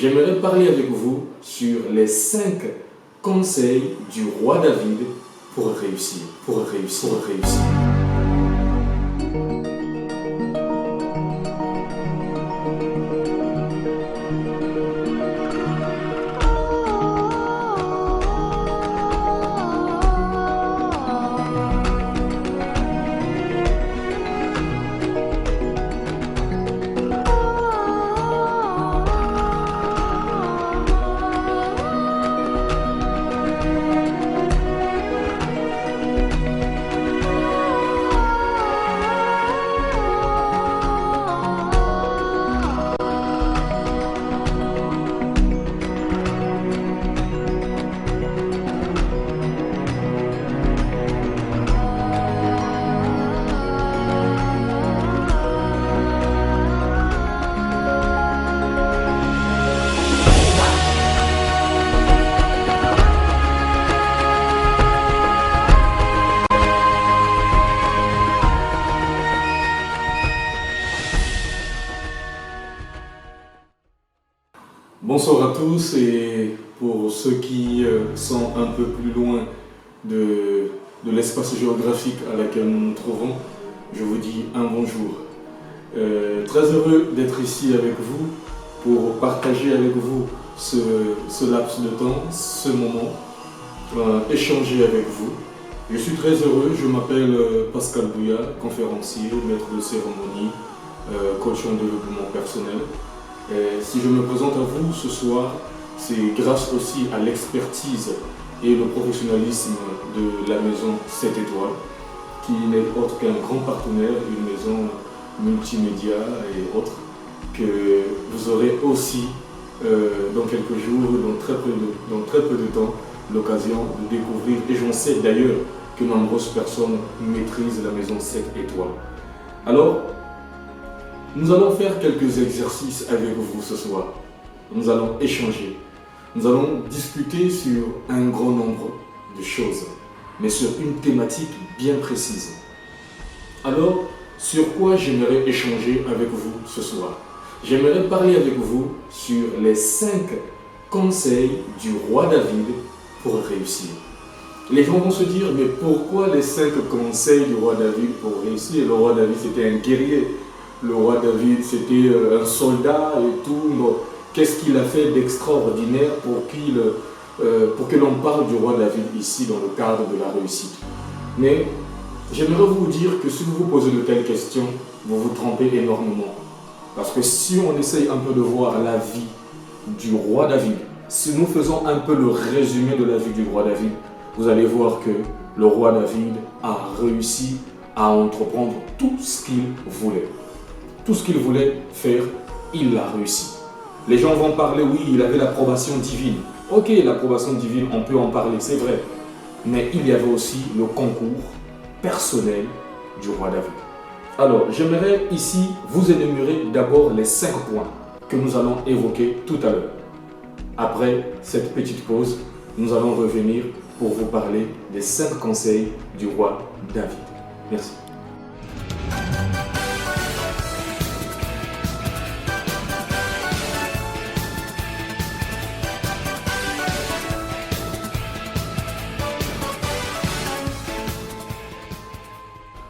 j'aimerais parler avec vous sur les 5 conseils du roi David pour réussir. Bonsoir à tous, et pour ceux qui sont un peu plus loin de l'espace géographique à laquelle nous nous trouvons, je vous dis un bonjour. Très heureux d'être ici avec vous pour partager avec vous ce laps de temps, ce moment, échanger avec vous. Je suis très heureux, je m'appelle Pascal Bouya, conférencier, maître de cérémonie, coach en développement personnel. Et si je me présente à vous ce soir, c'est grâce aussi à l'expertise et le professionnalisme de la maison 7 étoiles, qui n'est autre qu'un grand partenaire, une maison multimédia et autres, que vous aurez aussi dans quelques jours, dans très peu de temps, l'occasion de découvrir. Et j'en sais d'ailleurs que nombreuses personnes maîtrisent la maison 7 étoiles. Alors, nous allons faire quelques exercices avec vous ce soir. Nous allons échanger. Nous allons discuter sur un grand nombre de choses, mais sur une thématique bien précise. Alors, sur quoi j'aimerais échanger avec vous ce soir? J'aimerais parler avec vous sur les 5 conseils du roi David pour réussir. Les gens vont se dire, mais pourquoi les 5 conseils du roi David pour réussir? Le roi David, c'était un guerrier. Le roi David, c'était un soldat et tout. Bon, qu'est-ce qu'il a fait d'extraordinaire pour que l'on parle du roi David ici dans le cadre de la réussite? Mais j'aimerais vous dire que si vous vous posez de telles questions, vous vous trompez énormément. Parce que si on essaye un peu de voir la vie du roi David, si nous faisons un peu le résumé de la vie du roi David, vous allez voir que le roi David a réussi à entreprendre tout ce qu'il voulait. Tout ce qu'il voulait faire, il l'a réussi. Les gens vont parler, oui, il avait l'approbation divine. Ok, l'approbation divine, on peut en parler, c'est vrai. Mais il y avait aussi le concours personnel du roi David. Alors, j'aimerais ici vous énumérer d'abord les 5 points que nous allons évoquer tout à l'heure. Après cette petite pause, nous allons revenir pour vous parler des 5 conseils du roi David. Merci.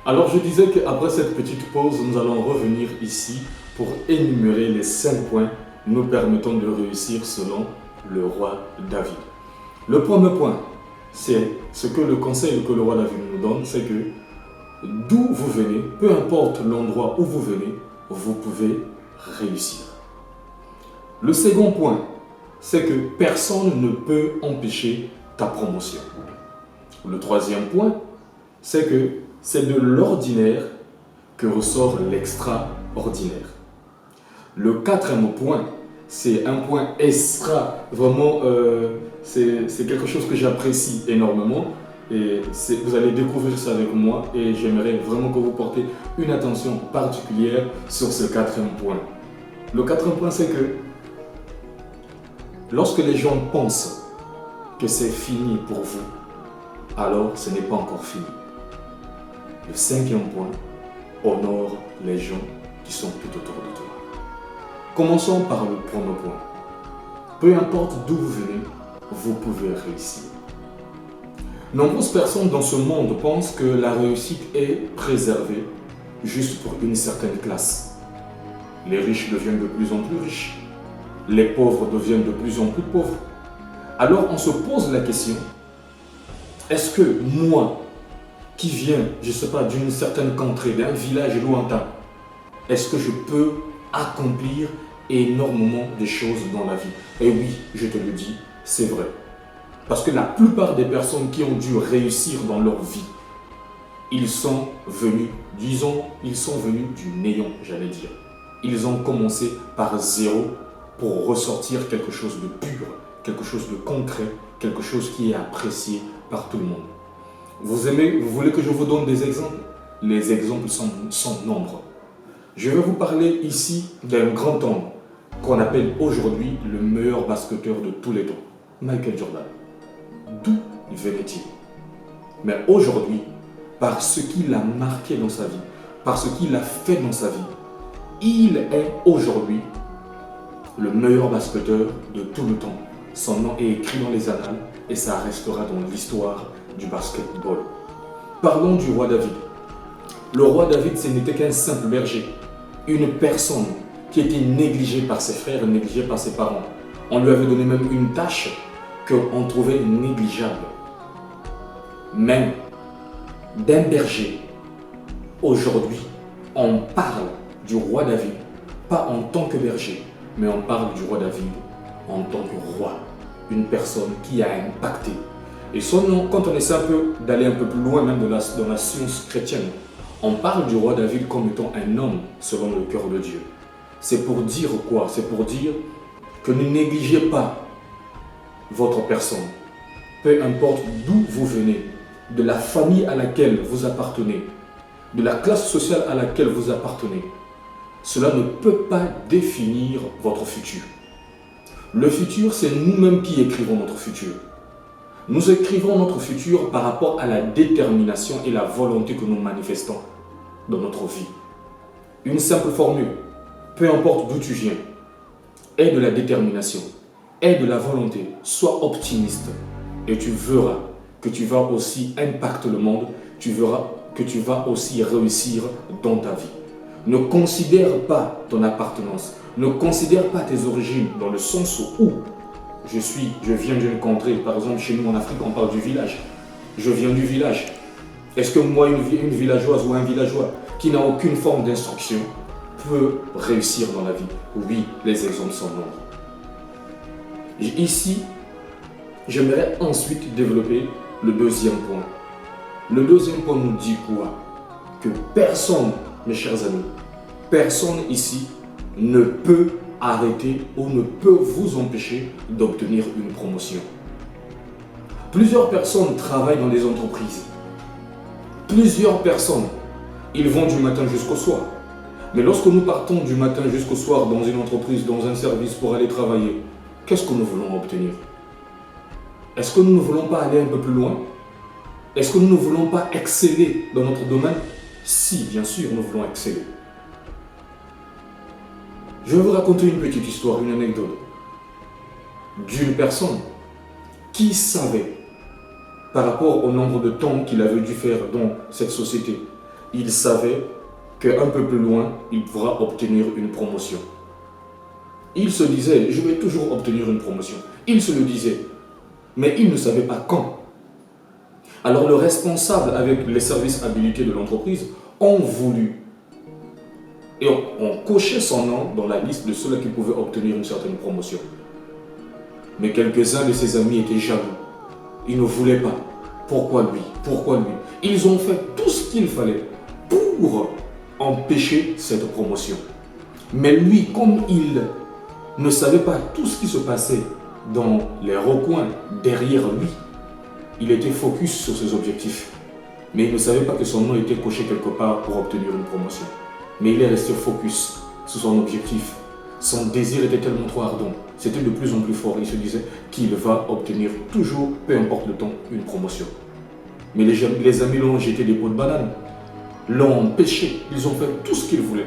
Alors je disais qu'après cette petite pause, nous allons revenir ici pour énumérer les 5 points nous permettant de réussir selon le roi David. Le premier point, c'est ce que le conseil que le roi David nous donne, c'est que d'où vous venez, peu importe l'endroit où vous venez, vous pouvez réussir. Le second point, c'est que personne ne peut empêcher ta promotion. Le troisième point, c'est que c'est de l'ordinaire que ressort l'extraordinaire. Le quatrième point, c'est un point extra, vraiment, c'est quelque chose que j'apprécie énormément. Et vous allez découvrir ça avec moi et j'aimerais vraiment que vous portez une attention particulière sur ce quatrième point. Le quatrième point, c'est que lorsque les gens pensent que c'est fini pour vous, alors ce n'est pas encore fini. Le cinquième point, honore les gens qui sont tout autour de toi. Commençons par le premier point. Peu importe d'où vous venez, vous pouvez réussir. Nombreuses personnes dans ce monde pensent que la réussite est préservée juste pour une certaine classe. Les riches deviennent de plus en plus riches. Les pauvres deviennent de plus en plus pauvres. Alors on se pose la question, est-ce que moi, qui viens, je ne sais pas, d'une certaine contrée, d'un village lointain, est-ce que je peux accomplir énormément de choses dans la vie? Et oui, je te le dis, c'est vrai. Parce que la plupart des personnes qui ont dû réussir dans leur vie, ils sont venus, disons, ils sont venus du néant, j'allais dire. Ils ont commencé par zéro pour ressortir quelque chose de pur, quelque chose de concret, quelque chose qui est apprécié par tout le monde. Vous voulez que je vous donne des exemples? Les exemples sont sans nombre. Je vais vous parler ici d'un grand homme qu'on appelle aujourd'hui le meilleur basketteur de tous les temps, Michael Jordan. D'où venait-il? Mais aujourd'hui, par ce qu'il a marqué dans sa vie, par ce qu'il a fait dans sa vie, il est aujourd'hui le meilleur basketteur de tout le temps. Son nom est écrit dans les annales et ça restera dans l'histoire du basketball. Parlons du roi David. Le roi David, ce n'était qu'un simple berger, une personne qui était négligée par ses frères, négligée par ses parents. On lui avait donné même une tâche qu'on trouvait négligeable. Même d'un berger, aujourd'hui, on parle du roi David, pas en tant que berger, mais on parle du roi David en tant que roi, une personne qui a impacté. Et son nom, quand on essaie d'aller un peu plus loin, même dans la science chrétienne, on parle du roi David comme étant un homme selon le cœur de Dieu. C'est pour dire quoi? C'est pour dire que ne négligez pas votre personne. Peu importe d'où vous venez, de la famille à laquelle vous appartenez, de la classe sociale à laquelle vous appartenez, cela ne peut pas définir votre futur. Le futur, c'est nous-mêmes qui écrivons notre futur. Nous écrivons notre futur par rapport à la détermination et la volonté que nous manifestons dans notre vie. Une simple formule, peu importe d'où tu viens, aie de la détermination, aie de la volonté, sois optimiste et tu verras que tu vas aussi impacter le monde, tu verras que tu vas aussi réussir dans ta vie. Ne considère pas ton appartenance, ne considère pas tes origines dans le sens où je viens d'une contrée, par exemple chez nous en Afrique on parle du village, je viens du village. Est-ce que moi une villageoise ou un villageois qui n'a aucune forme d'instruction peut réussir dans la vie? Oui, les exemples sont nombreux. Ici, j'aimerais ensuite développer le deuxième point. Le deuxième point nous dit quoi? Que personne, mes chers amis, personne ici ne peut arrêter ou ne peut vous empêcher d'obtenir une promotion. Plusieurs personnes travaillent dans des entreprises. Plusieurs personnes, ils vont du matin jusqu'au soir. Mais lorsque nous partons du matin jusqu'au soir dans une entreprise, dans un service pour aller travailler, qu'est-ce que nous voulons obtenir? Est-ce que nous ne voulons pas aller un peu plus loin? Est-ce que nous ne voulons pas exceller dans notre domaine? Si, bien sûr, nous voulons exceller. Je vais vous raconter une petite histoire, une anecdote d'une personne qui savait, par rapport au nombre de temps qu'il avait dû faire dans cette société, il savait qu'un peu plus loin, il pourra obtenir une promotion. Il se disait, je vais toujours obtenir une promotion. Il se le disait, mais il ne savait pas quand. Alors le responsable avec les services habilités de l'entreprise ont voulu et on cochait son nom dans la liste de ceux qui pouvaient obtenir une certaine promotion. Mais quelques-uns de ses amis étaient jaloux. Ils ne voulaient pas. Pourquoi lui? Pourquoi lui? Ils ont fait tout ce qu'il fallait pour empêcher cette promotion. Mais lui, comme il ne savait pas tout ce qui se passait dans les recoins derrière lui, il était focus sur ses objectifs. Mais il ne savait pas que son nom était coché quelque part pour obtenir une promotion. Mais il est resté focus sur son objectif. Son désir était tellement trop ardent. C'était de plus en plus fort. Il se disait qu'il va obtenir toujours, peu importe le temps, une promotion. Mais les amis l'ont jeté des pots de banane, l'ont empêché. Ils ont fait tout ce qu'ils voulaient.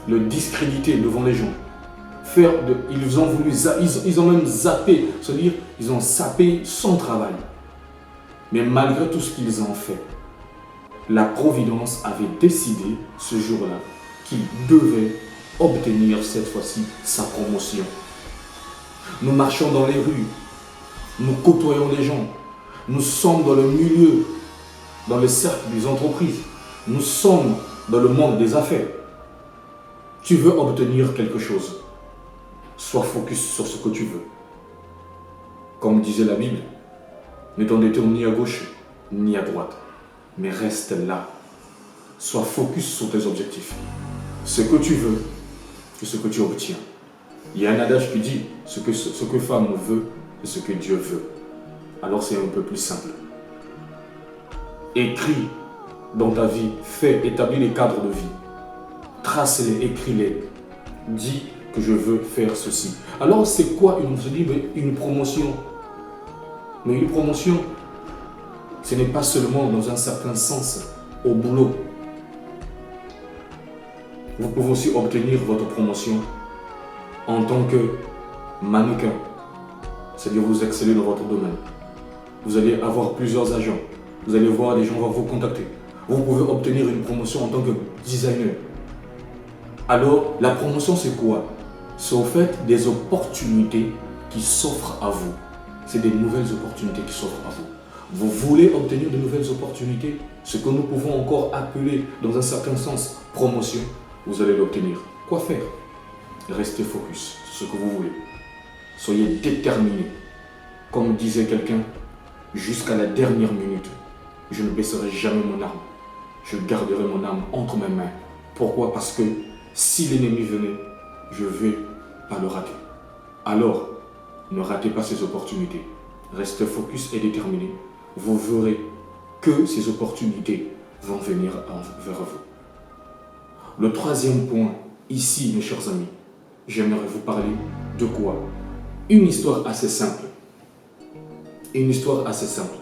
Le discréditer devant les gens. ils ont même zappé, c'est-à-dire ils ont zappé son travail. Mais malgré tout ce qu'ils ont fait, la Providence avait décidé ce jour-là qu'il devait obtenir cette fois-ci sa promotion. Nous marchons dans les rues, nous côtoyons les gens, nous sommes dans le milieu, dans le cercle des entreprises, nous sommes dans le monde des affaires. Tu veux obtenir quelque chose, sois focus sur ce que tu veux. Comme disait la Bible, ne t'en détourne ni à gauche ni à droite, mais reste là. Sois focus sur tes objectifs. Ce que tu veux et ce que tu obtiens. Il y a un adage qui dit ce que femme veut et ce que Dieu veut. Alors c'est un peu plus simple. Écris dans ta vie, établis les cadres de vie. Trace-les, écris-les. Dis que je veux faire ceci. Alors c'est quoi une promotion? Mais une promotion, ce n'est pas seulement dans un certain sens au boulot. Vous pouvez aussi obtenir votre promotion en tant que mannequin. C'est-à-dire vous excellez dans votre domaine. Vous allez avoir plusieurs agents. Vous allez voir, des gens vont vous contacter. Vous pouvez obtenir une promotion en tant que designer. Alors, la promotion, c'est quoi? C'est au fait des opportunités qui s'offrent à vous. C'est des nouvelles opportunités qui s'offrent à vous. Vous voulez obtenir de nouvelles opportunités, ce que nous pouvons encore appeler, dans un certain sens, promotion, vous allez l'obtenir. Quoi faire? Restez focus sur ce que vous voulez. Soyez déterminés. Comme disait quelqu'un, jusqu'à la dernière minute, je ne baisserai jamais mon arme. Je garderai mon arme entre mes mains. Pourquoi? Parce que si l'ennemi venait, je ne vais pas le rater. Alors, ne ratez pas ces opportunités. Restez focus et déterminés. Vous verrez que ces opportunités vont venir vers vous. Le troisième point, ici, mes chers amis, j'aimerais vous parler de quoi? Une histoire assez simple. Une histoire assez simple.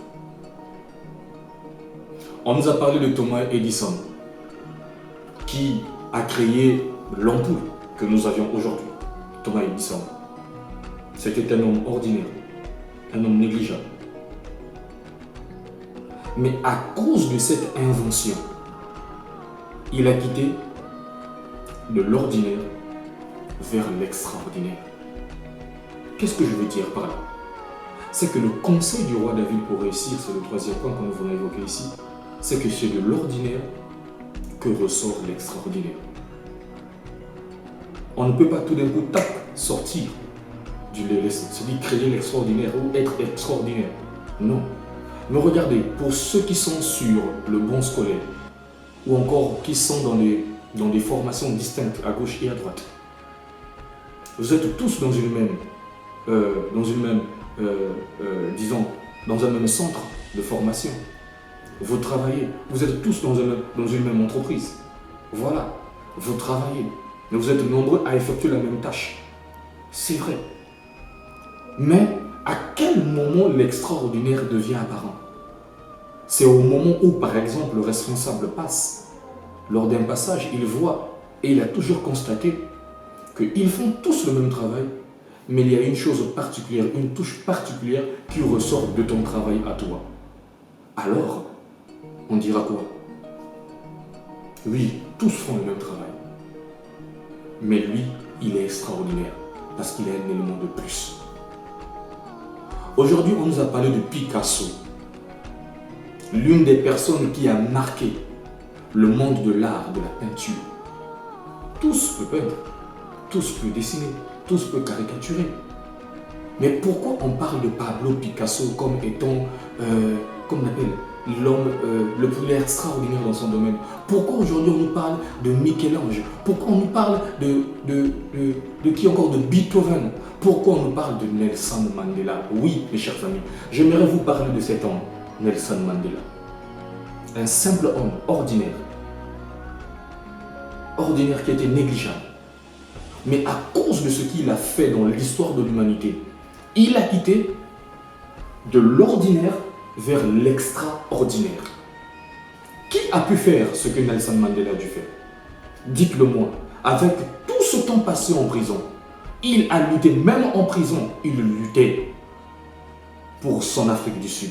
On nous a parlé de Thomas Edison, qui a créé l'ampoule que nous avions aujourd'hui. Thomas Edison. C'était un homme ordinaire, un homme négligeable. Mais à cause de cette invention, il a quitté de l'ordinaire vers l'extraordinaire. Qu'est-ce que je veux dire par là? C'est que le conseil du roi David pour réussir, c'est le troisième point que nous voulons évoquer ici, c'est que c'est de l'ordinaire que ressort l'extraordinaire. On ne peut pas tout d'un coup sortir c'est-à-dire créer l'extraordinaire ou être extraordinaire. Non. Mais regardez, pour ceux qui sont sur le banc scolaire ou encore qui sont dans des formations distinctes à gauche et à droite, vous êtes tous dans dans un même centre de formation. Vous travaillez, vous êtes tous dans une même entreprise. Voilà, vous travaillez, mais vous êtes nombreux à effectuer la même tâche. C'est vrai. Mais à quel moment l'extraordinaire devient apparent? C'est au moment où, par exemple, le responsable passe. Lors d'un passage, il voit et il a toujours constaté qu'ils font tous le même travail, mais il y a une chose particulière, une touche particulière qui ressort de ton travail à toi. Alors, on dira quoi? Oui, tous font le même travail. Mais lui, il est extraordinaire parce qu'il a un élément de plus. Aujourd'hui, on nous a parlé de Picasso, l'une des personnes qui a marqué le monde de l'art, de la peinture. Tous peuvent peindre, tous peuvent dessiner, tous peuvent caricaturer. Mais pourquoi on parle de Pablo Picasso comme étant, comme on appelle, l'homme le plus extraordinaire dans son domaine? Pourquoi aujourd'hui on nous parle de Michel-Ange? Pourquoi on nous parle de qui encore? De Beethoven? Pourquoi on nous parle de Nelson Mandela? Oui, mes chers amis, j'aimerais vous parler de cet homme, Nelson Mandela. Un simple homme ordinaire qui était négligeable. Mais à cause de ce qu'il a fait dans l'histoire de l'humanité, il a quitté de l'ordinaire vers l'extraordinaire. Qui a pu faire ce que Nelson Mandela a dû faire? Dites-le moi. Avec tout ce temps passé en prison, Il a lutté, même en prison, il luttait pour son Afrique du Sud.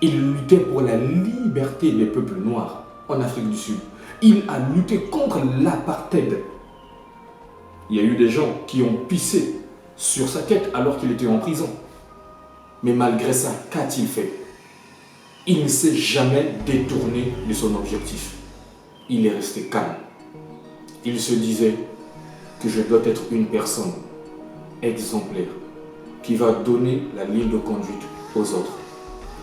Il luttait pour la liberté des peuples noirs en Afrique du Sud. Il a lutté contre l'apartheid. Il y a eu des gens qui ont pissé sur sa tête alors qu'il était en prison. Mais malgré ça, qu'a-t-il fait? Il ne s'est jamais détourné de son objectif. Il est resté calme. Il se disait que je dois être une personne exemplaire qui va donner la ligne de conduite aux autres.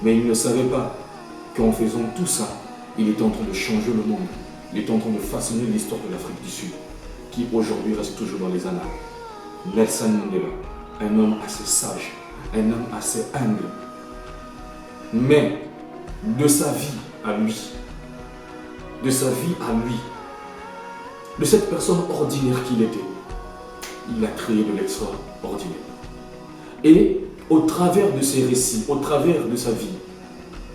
Mais il ne savait pas qu'en faisant tout ça, il était en train de changer le monde. Il était en train de façonner l'histoire de l'Afrique du Sud, qui aujourd'hui reste toujours dans les annales. Nelson Mandela, un homme assez sage, un homme assez humble. Mais de sa vie à lui, de cette personne ordinaire qu'il était, il a créé de l'extraordinaire. Et au travers de ses récits, au travers de sa vie,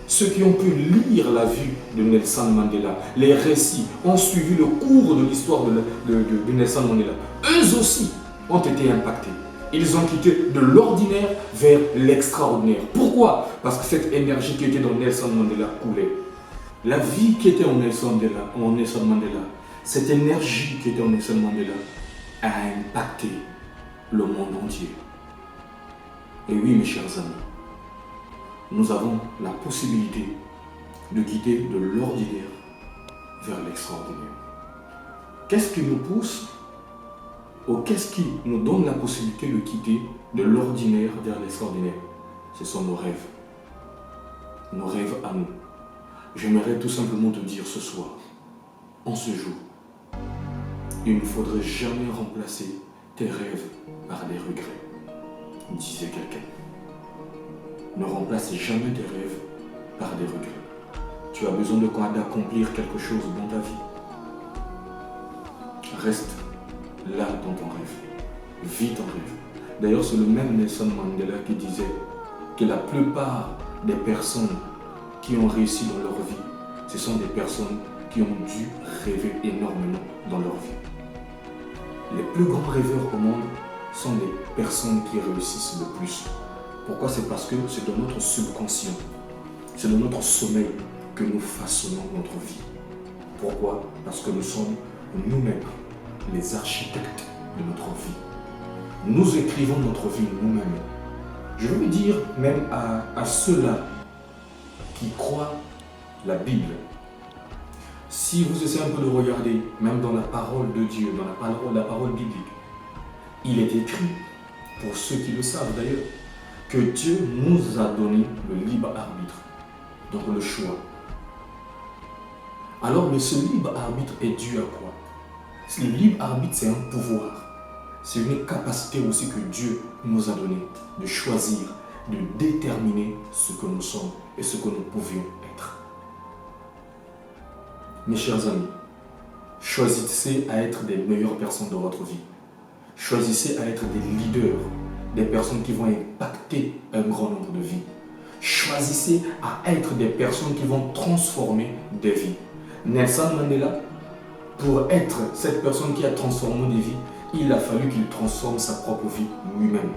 ceux qui ont pu lire la vie de Nelson Mandela, les récits, ont suivi le cours de l'histoire de Nelson Mandela, eux aussi ont été impactés. Ils ont quitté de l'ordinaire vers l'extraordinaire. Pourquoi? Parce que cette énergie qui était dans Nelson Mandela coulait. La vie qui était en Nelson Mandela, cette énergie qui était en Nelson Mandela a impacté le monde entier. Et oui, mes chers amis, nous avons la possibilité de quitter de l'ordinaire vers l'extraordinaire. Qu'est-ce qui nous pousse ou qu'est-ce qui nous donne la possibilité de quitter de l'ordinaire vers l'extraordinaire? Ce sont nos rêves à nous. J'aimerais tout simplement te dire ce soir, en ce jour, il ne faudrait jamais remplacer tes rêves par des regrets, disait quelqu'un. Ne remplace jamais tes rêves par des regrets. Tu as besoin d'accomplir quelque chose dans ta vie. Reste là dans ton rêve. Vis ton rêve. D'ailleurs, c'est le même Nelson Mandela qui disait que la plupart des personnes qui ont réussi dans leur vie, ce sont des personnes qui ont dû rêver énormément dans leur vie. Les plus grands rêveurs au monde sont les personnes qui réussissent le plus. Pourquoi? C'est parce que c'est dans notre subconscient, c'est dans notre sommeil que nous façonnons notre vie. Pourquoi? Parce que nous sommes nous-mêmes les architectes de notre vie. Nous écrivons notre vie nous-mêmes. Je veux dire même à ceux-là qui croient la Bible. Si vous essayez un peu de regarder, même dans la parole de Dieu, dans la parole biblique, il est écrit, pour ceux qui le savent d'ailleurs, que Dieu nous a donné le libre arbitre, donc le choix. Alors ce libre arbitre est dû à quoi? Le libre arbitre, c'est un pouvoir. C'est une capacité aussi que Dieu nous a donnée de choisir, de déterminer ce que nous sommes et ce que nous pouvions être. Mes chers amis, choisissez à être des meilleures personnes dans votre vie. Choisissez à être des leaders, des personnes qui vont impacter un grand nombre de vies. Choisissez à être des personnes qui vont transformer des vies. Nelson Mandela, pour être cette personne qui a transformé des vies, il a fallu qu'il transforme sa propre vie lui-même.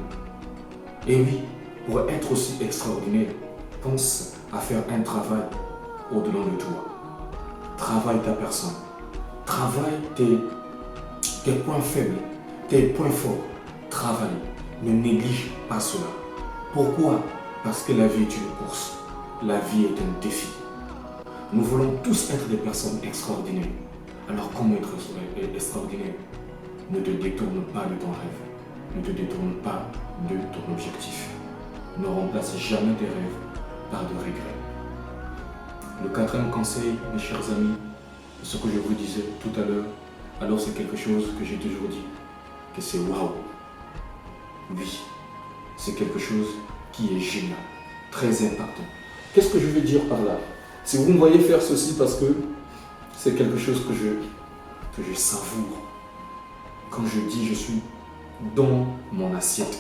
Et oui, pour être aussi extraordinaire, pense à faire un travail au-delà de toi. Travaille ta personne. Travaille tes points faibles, tes points forts. Travaille. Ne néglige pas cela. Pourquoi? Parce que la vie est une course. La vie est un défi. Nous voulons tous être des personnes extraordinaires. Alors comment être extraordinaire? Ne te détourne pas de ton rêve. Ne te détourne pas de ton objectif. Ne remplace jamais tes rêves par de regrets. Le quatrième conseil, mes chers amis, ce que je vous disais tout à l'heure, alors c'est quelque chose que j'ai toujours dit, que c'est waouh. Oui, c'est quelque chose qui est génial, très impactant. Qu'est-ce que je veux dire par là? Si vous me voyez faire ceci, parce que c'est quelque chose que je savoure. Quand je dis je suis dans mon assiette,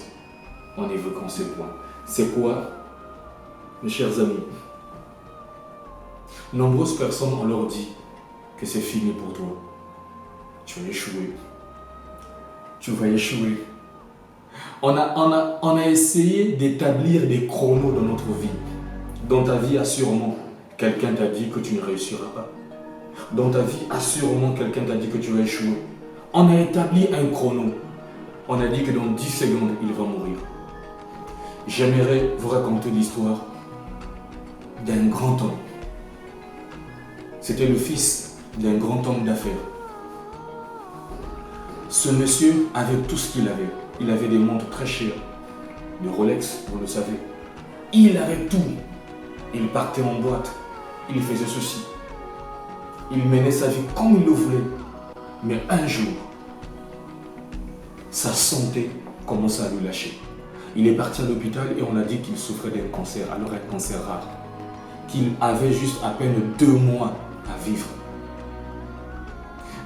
en évoquant ces points. C'est quoi, mes chers amis? Nombreuses personnes, on leur dit que c'est fini pour toi. Tu vas échouer. Tu vas échouer. On a essayé d'établir des chronos dans notre vie. Dans ta vie, assurément, quelqu'un t'a dit que tu ne réussiras pas. Dans ta vie, assurément, quelqu'un t'a dit que tu vas échouer. On a établi un chrono. On a dit que dans 10 secondes, il va mourir. J'aimerais vous raconter l'histoire d'un grand homme. C'était le fils d'un grand homme d'affaires. Ce monsieur avait tout ce qu'il avait. Il avait des montres très chères, des Rolex, vous le savez. Il avait tout. Il partait en boîte. Il faisait ceci. Il menait sa vie comme il le voulait. Mais un jour, sa santé commença à lui lâcher. Il est parti à l'hôpital et on a dit qu'il souffrait d'un cancer, alors un cancer rare. Qu'il avait juste à peine 2 mois à vivre.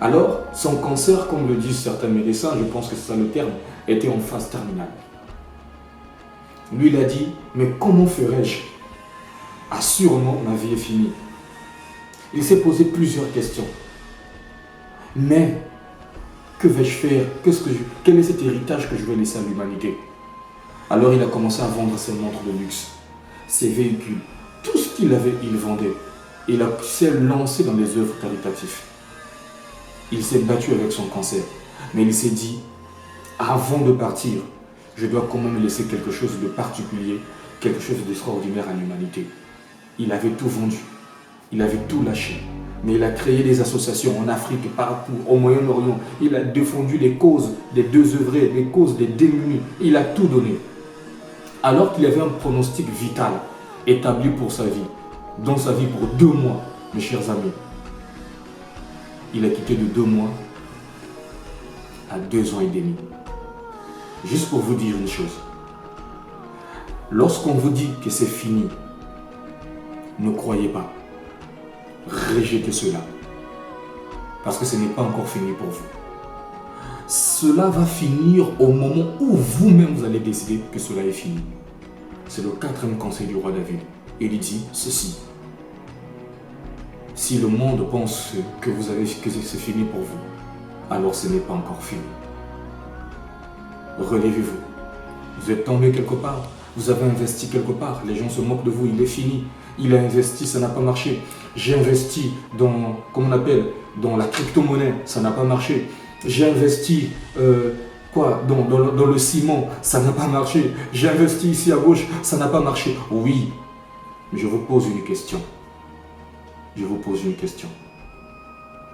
Alors, son cancer, comme le disent certains médecins, je pense que c'est ça le terme, était en phase terminale. Lui, il a dit, mais comment ferais-je? Assurément, ma vie est finie. Il s'est posé plusieurs questions. Mais, que vais-je faire? Quel est cet héritage que je vais laisser à l'humanité? Alors, il a commencé à vendre ses montres de luxe, ses véhicules. Tout ce qu'il avait, il vendait. Il s'est lancé dans les œuvres caritatives. Il s'est battu avec son cancer. Mais il s'est dit, avant de partir, je dois quand même laisser quelque chose de particulier, quelque chose d'extraordinaire à l'humanité. Il avait tout vendu. Il avait tout lâché. Mais il a créé des associations en Afrique, partout, au Moyen-Orient. Il a défendu les causes des désœuvrés, les causes des démunis. Il a tout donné. Alors qu'il avait un pronostic vital établi pour sa vie, dans sa vie pour 2 mois, mes chers amis. Il a quitté de 2 mois à 2 ans et demi. Juste pour vous dire une chose. Lorsqu'on vous dit que c'est fini, ne croyez pas. Rejetez cela. Parce que ce n'est pas encore fini pour vous. Cela va finir au moment où vous-même vous allez décider que cela est fini. C'est le 4e conseil du roi David. Il dit ceci. Si le monde pense que c'est fini pour vous, alors ce n'est pas encore fini. Relevez-vous. Vous êtes tombé quelque part, vous avez investi quelque part, les gens se moquent de vous, il est fini. Il a investi, ça n'a pas marché. J'ai investi dans, dans la crypto-monnaie, ça n'a pas marché. J'ai investi dans le ciment, ça n'a pas marché. J'ai investi ici à gauche, ça n'a pas marché. Oui, mais je vous pose une question.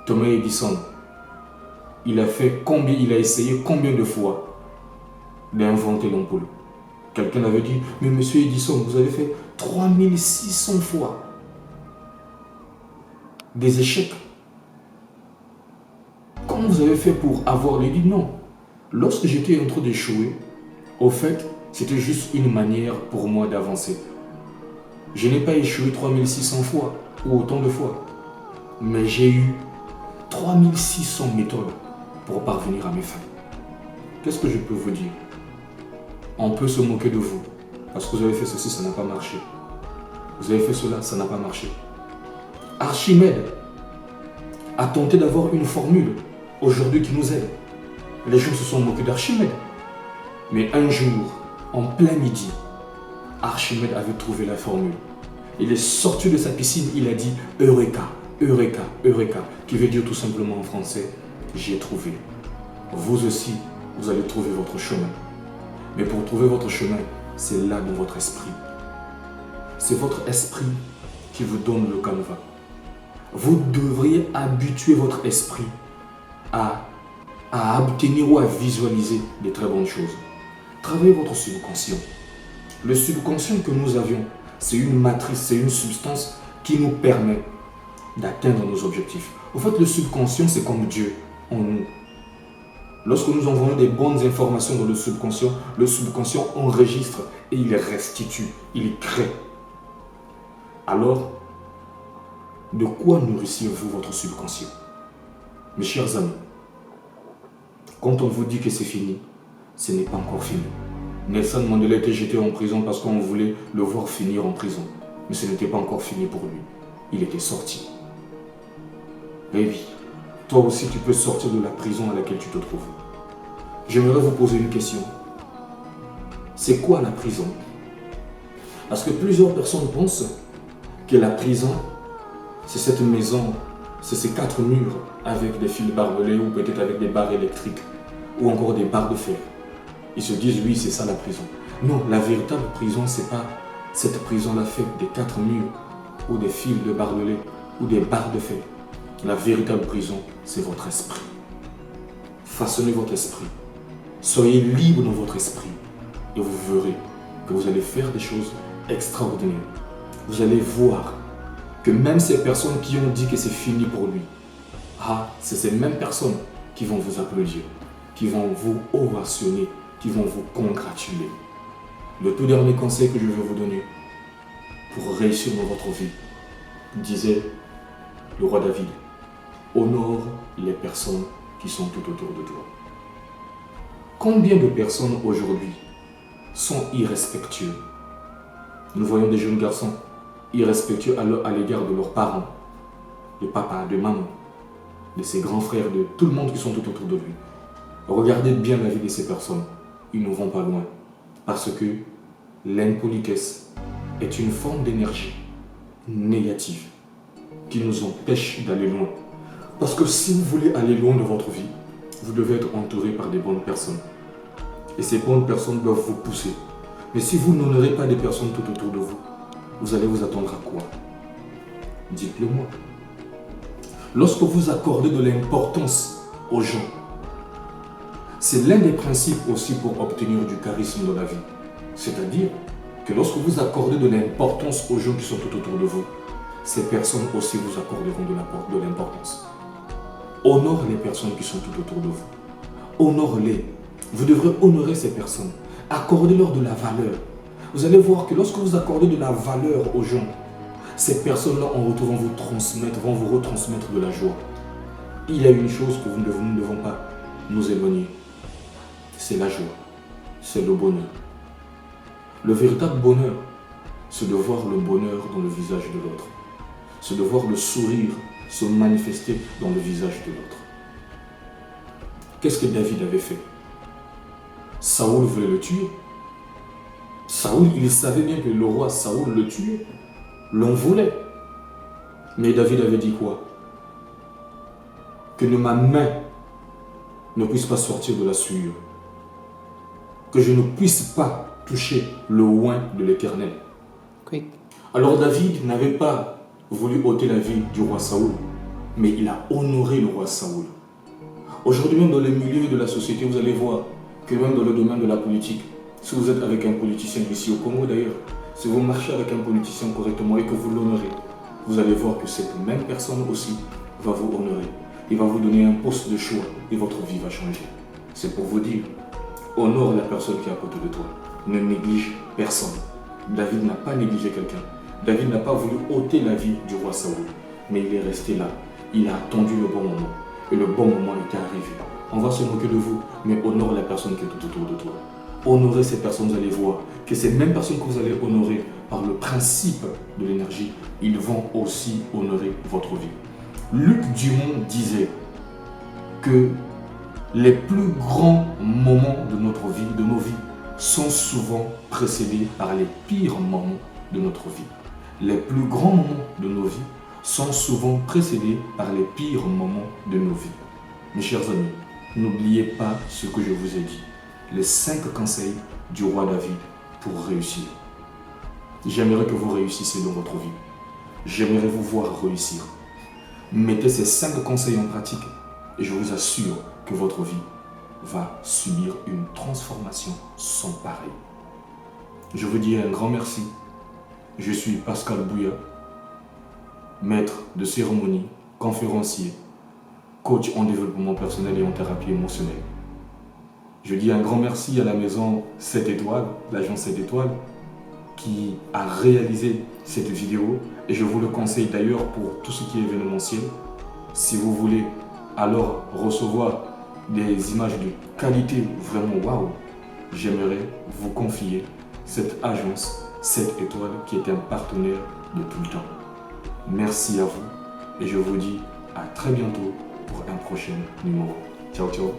Thomas Edison, il a essayé combien de fois d'inventer l'ampoule? Quelqu'un avait dit, mais monsieur Edison, vous avez fait 3600 fois des échecs. Comment vous avez fait pour avoir les dit non? Lorsque j'étais en train d'échouer, au fait, c'était juste une manière pour moi d'avancer. Je n'ai pas échoué 3600 fois ou autant de fois, mais j'ai eu 3600 méthodes pour parvenir à mes fins. Qu'est-ce que je peux vous dire? On peut se moquer de vous parce que vous avez fait ceci, ça n'a pas marché. Vous avez fait cela, ça n'a pas marché. Archimède a tenté d'avoir une formule aujourd'hui qui nous aide. Les gens se sont moqués d'Archimède. Mais un jour, en plein midi, Archimède avait trouvé la formule. Il est sorti de sa piscine, il a dit Eureka, Eureka, Eureka, qui veut dire tout simplement en français, j'ai trouvé. Vous aussi, vous allez trouver votre chemin. Mais pour trouver votre chemin, c'est là dans votre esprit. C'est votre esprit qui vous donne le canevas. Vous devriez habituer votre esprit à obtenir ou à visualiser de très bonnes choses. Travaillez votre subconscient. Le subconscient que nous avions, c'est une matrice, c'est une substance qui nous permet d'atteindre nos objectifs. En fait, le subconscient, c'est comme Dieu en nous. Lorsque nous envoyons des bonnes informations dans le subconscient enregistre et il restitue, il crée. Alors, de quoi nourrissez-vous votre subconscient? Mes chers amis, quand on vous dit que c'est fini, ce n'est pas encore fini. Nelson Mandela a été jeté en prison parce qu'on voulait le voir finir en prison. Mais ce n'était pas encore fini pour lui. Il était sorti. Et oui, toi aussi tu peux sortir de la prison à laquelle tu te trouves. J'aimerais vous poser une question. C'est quoi la prison? Parce que plusieurs personnes pensent que la prison, c'est cette maison, c'est ces 4 murs avec des fils barbelés ou peut-être avec des barres électriques ou encore des barres de fer. Ils se disent, oui, c'est ça la prison. Non, la véritable prison, c'est pas cette prison-là faite des 4 murs ou des fils de barbelés ou des barres de fer. La véritable prison, c'est votre esprit. Façonnez votre esprit. Soyez libre dans votre esprit et vous verrez que vous allez faire des choses extraordinaires. Vous allez voir que même ces personnes qui ont dit que c'est fini pour lui, c'est ces mêmes personnes qui vont vous applaudir, qui vont vous ovationner, qui vont vous congratuler. Le tout dernier conseil que je vais vous donner pour réussir dans votre vie, disait le roi David, honore les personnes qui sont tout autour de toi. Combien de personnes aujourd'hui sont irrespectueux? Nous voyons des jeunes garçons irrespectueux à l'égard de leurs parents, de papa, de maman, de ses grands frères, de tout le monde qui sont tout autour de lui. Regardez bien la vie de ces personnes. Ils ne vont pas loin. Parce que l'impolitesse est une forme d'énergie négative qui nous empêche d'aller loin. Parce que si vous voulez aller loin dans votre vie, vous devez être entouré par des bonnes personnes. Et ces bonnes personnes doivent vous pousser. Mais si vous n'honorez pas des personnes tout autour de vous, vous allez vous attendre à quoi? Dites-le moi. Lorsque vous accordez de l'importance aux gens, c'est l'un des principes aussi pour obtenir du charisme dans la vie. C'est-à-dire que lorsque vous accordez de l'importance aux gens qui sont tout autour de vous, ces personnes aussi vous accorderont de l'importance. Honore les personnes qui sont tout autour de vous. Honore-les. Vous devrez honorer ces personnes. Accordez-leur de la valeur. Vous allez voir que lorsque vous accordez de la valeur aux gens, ces personnes-là en retour vont vous retransmettre de la joie. Il y a une chose que nous ne devons pas nous éloigner. C'est la joie. C'est le bonheur. Le véritable bonheur, c'est de voir le bonheur dans le visage de l'autre. C'est de voir le sourire se manifester dans le visage de l'autre. Qu'est-ce que David avait fait? Saoul voulait le tuer. Saoul, il savait bien que le roi Saoul le tuait. L'on voulait. Mais David avait dit quoi? Que ma main ne puisse pas sortir de la souillure. Que je ne puisse pas toucher le oint de l'Éternel. Oui. Alors David n'avait pas voulu ôter la vie du roi Saoul, mais il a honoré le roi Saoul. Aujourd'hui, même dans les milieux de la société, vous allez voir que même dans le domaine de la politique, si vous êtes avec un politicien ici au Congo d'ailleurs, si vous marchez avec un politicien correctement et que vous l'honorez, vous allez voir que cette même personne aussi va vous honorer. Il va vous donner un poste de choix et votre vie va changer. C'est pour vous dire, honore la personne qui est à côté de toi. Ne néglige personne. David n'a pas négligé quelqu'un. David n'a pas voulu ôter la vie du roi Saoul, mais il est resté là. Il a attendu le bon moment. Et le bon moment était arrivé. On va se moquer de vous, mais honore la personne qui est tout autour de toi. Honorez ces personnes, vous allez voir que ces mêmes personnes que vous allez honorer par le principe de l'énergie, ils vont aussi honorer votre vie. Luc Dumont disait que les plus grands moments de notre vie, de nos vies, sont souvent précédés par les pires moments de notre vie. Les plus grands moments de nos vies sont souvent précédés par les pires moments de nos vies. Mes chers amis, n'oubliez pas ce que je vous ai dit. Les 5 conseils du roi David pour réussir. J'aimerais que vous réussissiez dans votre vie. J'aimerais vous voir réussir. Mettez ces 5 conseils en pratique et je vous assure que votre vie va subir une transformation sans pareil. Je vous dis un grand merci. Je suis Pascal Bouya, maître de cérémonie, conférencier, coach en développement personnel et en thérapie émotionnelle. Je dis un grand merci à la maison 7 étoiles, l'agence 7 étoiles, qui a réalisé cette vidéo. Et je vous le conseille d'ailleurs pour tout ce qui est événementiel. Si vous voulez alors recevoir des images de qualité vraiment waouh, j'aimerais vous confier cette agence 7 étoiles qui est un partenaire de tout le temps. Merci à vous et je vous dis à très bientôt pour un prochain numéro. Ciao, ciao.